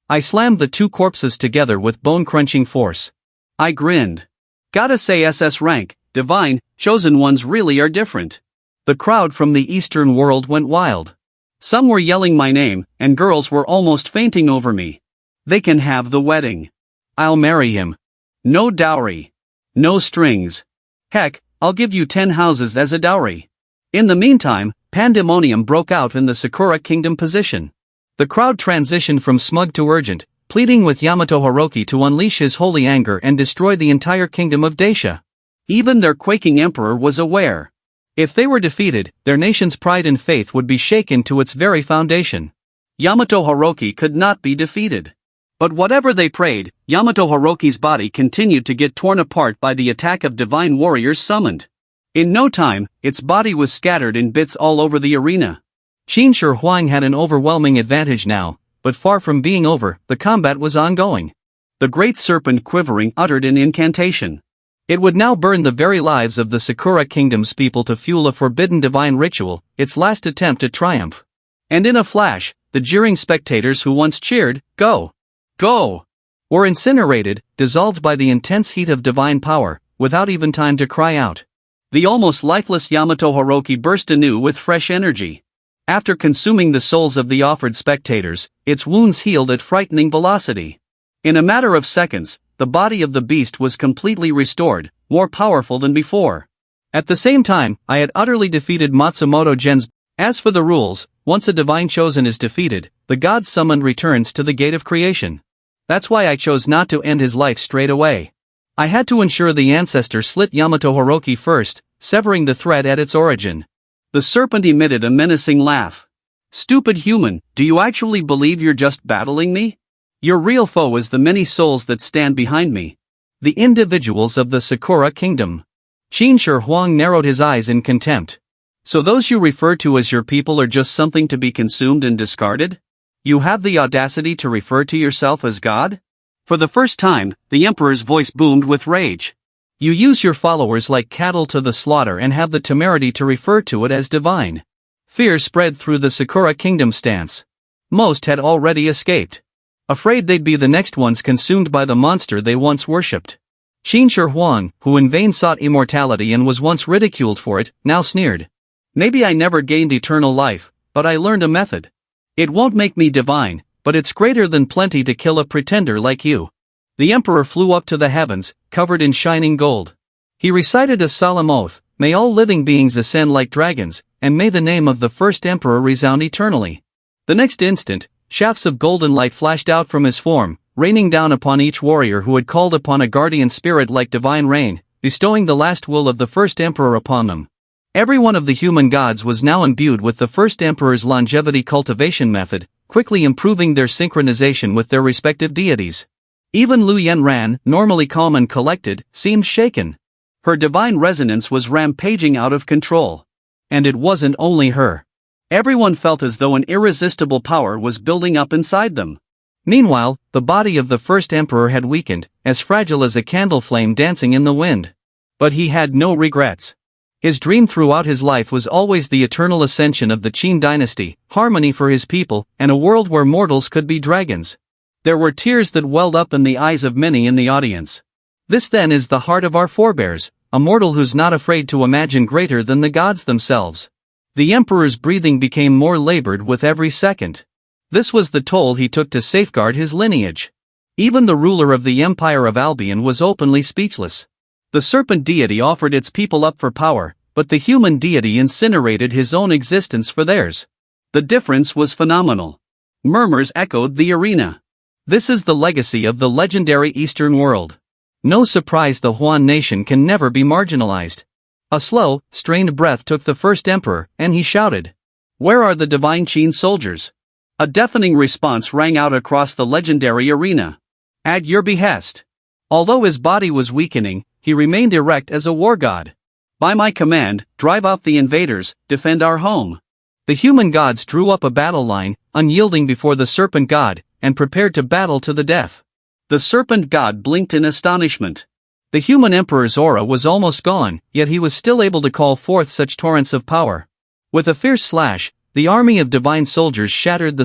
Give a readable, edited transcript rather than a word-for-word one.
I slammed the two corpses together with bone-crunching force. I grinned. Gotta say SS rank, divine, chosen ones really are different. The crowd from the Eastern world went wild. Some were yelling my name, and girls were almost fainting over me. They can have the wedding. I'll marry him. No dowry. No strings. Heck, I'll give you 10 houses as a dowry. In the meantime, pandemonium broke out in the Sakura Kingdom position. The crowd transitioned from smug to urgent, pleading with Yamato Haruki to unleash his holy anger and destroy the entire kingdom of Daisha. Even their quaking emperor was aware. If they were defeated, their nation's pride and faith would be shaken to its very foundation. Yamato Haruki could not be defeated. But whatever they prayed, Yamato Haruki's body continued to get torn apart by the attack of divine warriors summoned. In no time, its body was scattered in bits all over the arena. Qin Shi Huang had an overwhelming advantage now, but far from being over, the combat was ongoing. The great serpent quivering uttered an incantation. It would now burn the very lives of the Sakura Kingdom's people to fuel a forbidden divine ritual, its last attempt at triumph. And in a flash, the jeering spectators who once cheered, "Go! Go!" were incinerated, dissolved by the intense heat of divine power, without even time to cry out. The almost lifeless Yamato Haruki burst anew with fresh energy. After consuming the souls of the offered spectators, its wounds healed at frightening velocity. In a matter of seconds, the body of the beast was completely restored, more powerful than before. At the same time, I had utterly defeated Matsumoto Gen's. As for the rules, once a divine chosen is defeated, the god summoned returns to the gate of creation. That's why I chose not to end his life straight away. I had to ensure the ancestor slit Yamato Haruki first, severing the thread at its origin. The serpent emitted a menacing laugh. "Stupid human, do you actually believe you're just battling me? Your real foe is the many souls that stand behind me. The individuals of the Sakura Kingdom." Qin Shi Huang narrowed his eyes in contempt. "So those you refer to as your people are just something to be consumed and discarded? You have the audacity to refer to yourself as God?" For the first time, the emperor's voice boomed with rage. "You use your followers like cattle to the slaughter and have the temerity to refer to it as divine." Fear spread through the Sakura Kingdom stance. Most had already escaped, afraid they'd be the next ones consumed by the monster they once worshipped. Qin Shi Huang, who in vain sought immortality and was once ridiculed for it, now sneered. "Maybe I never gained eternal life, but I learned a method. It won't make me divine, but it's greater than plenty to kill a pretender like you." The emperor flew up to the heavens, covered in shining gold. He recited a solemn oath, "May all living beings ascend like dragons, and may the name of the first emperor resound eternally." The next instant, shafts of golden light flashed out from his form, raining down upon each warrior who had called upon a guardian spirit like divine rain, bestowing the last will of the first emperor upon them. Every one of the human gods was now imbued with the first emperor's longevity cultivation method, quickly improving their synchronization with their respective deities. Even Lu Yanran, normally calm and collected, seemed shaken. Her divine resonance was rampaging out of control. And it wasn't only her. Everyone felt as though an irresistible power was building up inside them. Meanwhile, the body of the first emperor had weakened, as fragile as a candle flame dancing in the wind. But he had no regrets. His dream throughout his life was always the eternal ascension of the Qin dynasty, harmony for his people, and a world where mortals could be dragons. There were tears that welled up in the eyes of many in the audience. This then is the heart of our forebears, a mortal who's not afraid to imagine greater than the gods themselves. The emperor's breathing became more labored with every second. This was the toll he took to safeguard his lineage. Even the ruler of the Empire of Albion was openly speechless. The serpent deity offered its people up for power, but the human deity incinerated his own existence for theirs. The difference was phenomenal. Murmurs echoed the arena. This is the legacy of the legendary Eastern world. No surprise the Huan nation can never be marginalized. A slow, strained breath took the first emperor, and he shouted, "Where are the divine Qin soldiers?" A deafening response rang out across the legendary arena. "At your behest." Although his body was weakening, he remained erect as a war god. "By my command, drive out the invaders, defend our home." The human gods drew up a battle line, unyielding before the serpent god, and prepared to battle to the death. The serpent god blinked in astonishment. The human emperor's aura was almost gone, yet he was still able to call forth such torrents of power. With a fierce slash, the army of divine soldiers shattered the